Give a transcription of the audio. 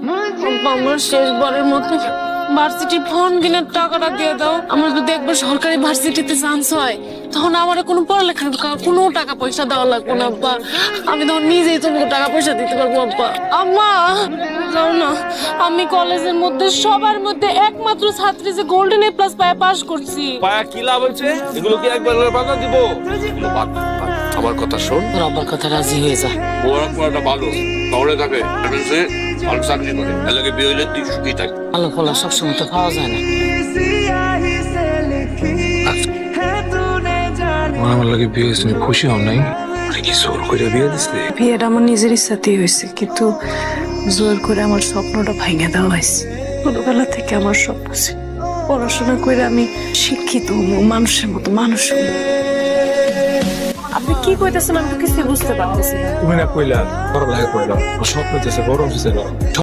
আমার শেষবারের মতো ভার্সিটি ফর্ম কেনার টাকাটা দিয়ে দাও। আমার যদি একবার সরকারি ভার্সিটিতে চান্স হয় তখন আমার কোনো পড়ালেখার কোনো টাকা পয়সা দেওয়া লাগবে না আব্বা। আমি তখন নিজেই তোমাকে টাকা পয়সা দিতে পারবো আব্বা। আম্মা যাও না, আমি কলেজের মধ্যে সবার মধ্যে একমাত্র ছাত্রী যে গোল্ডেন এ প্লাস পায় পাস করছি। পায়া কি লাভ হয়েছে? এগুলো কি একবার বাধা দিব? এগুলো বাদ। আমার কথা শোন, তোর আব্বার কথা রাজি হয়ে যা। ওরা পড়াটা ভালো, শহরে থাকে, ভালো চাকরি করে, এলাকে বিয়ে হইলে তুই সুখী থাক। ভালো ফল সবসময় তো পাওয়া যায় না। আমার লাগে বিয়ে হয়েছে, খুশি হন নাই? কি জোর করে বিয়ে দিচ্ছে? বিয়েটা আমার নিজের ইচ্ছাতেই হয়েছে, কিন্তু জোর করে আমার স্বপ্নটা ভেঙে দেওয়া হয়েছে। ছোটবেলা থেকে আমার স্বপ্ন ছিল পড়াশোনা করে আমি শিক্ষিত হবো, মানুষের মতো মানুষ হবো। আপনি কি কইতেছেন আমি তো কিছু বুঝতে পারতেছি না। তুমি না কইলা বড় লাগে কইলাম, স্বপ্ন হইতেছে বড় হইতেছে।